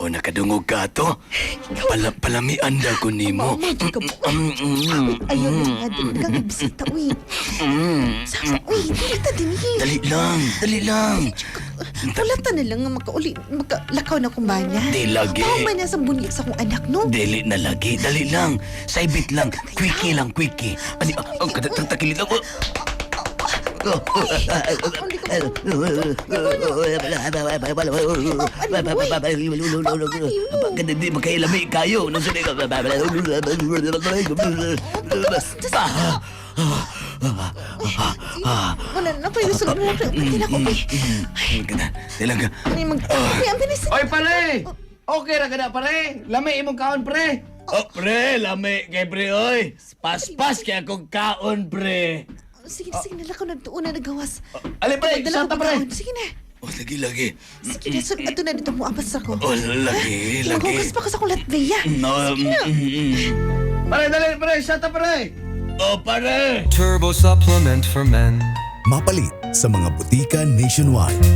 O nakadungog ka to? Palamian da ko nimo. Ayaw na nga din kang ibisita, uy. Saka, uy, dili din eh. Dali lang. Ulatan na lang nga makalakaw na kumbanya. Di lagi. Paumay na sa bunyik sa kong anak, no? Dili na lagi, dali lang. Saibit lang, quickie lang, quickie. Ani, ang takili lang. Bakit hindi magkailami kayo? Wala na kayo sa loob. Pati na ko, uy. Talaga. Ay, ang bilis. Oy, pare! Okay ra ka na, pare. Lami imong kaon, pre. Oh, pre, lami kay pre, oy. Paspas kaya kong kaon, pre. Sige na lang ako nagtuon na nagawas. Ali, pre, Dala santa, ko pre. pagkaon. Sige na. Oh, lagi. Sige na, so, ato na dito mo abas ako. Oh, lagi. Maghugas pa ko sa kong latveya. No, Pare, dali, pre. Santa, pare. Oh, pare. Turbo supplement for men. Mapalit sa mga butika nationwide.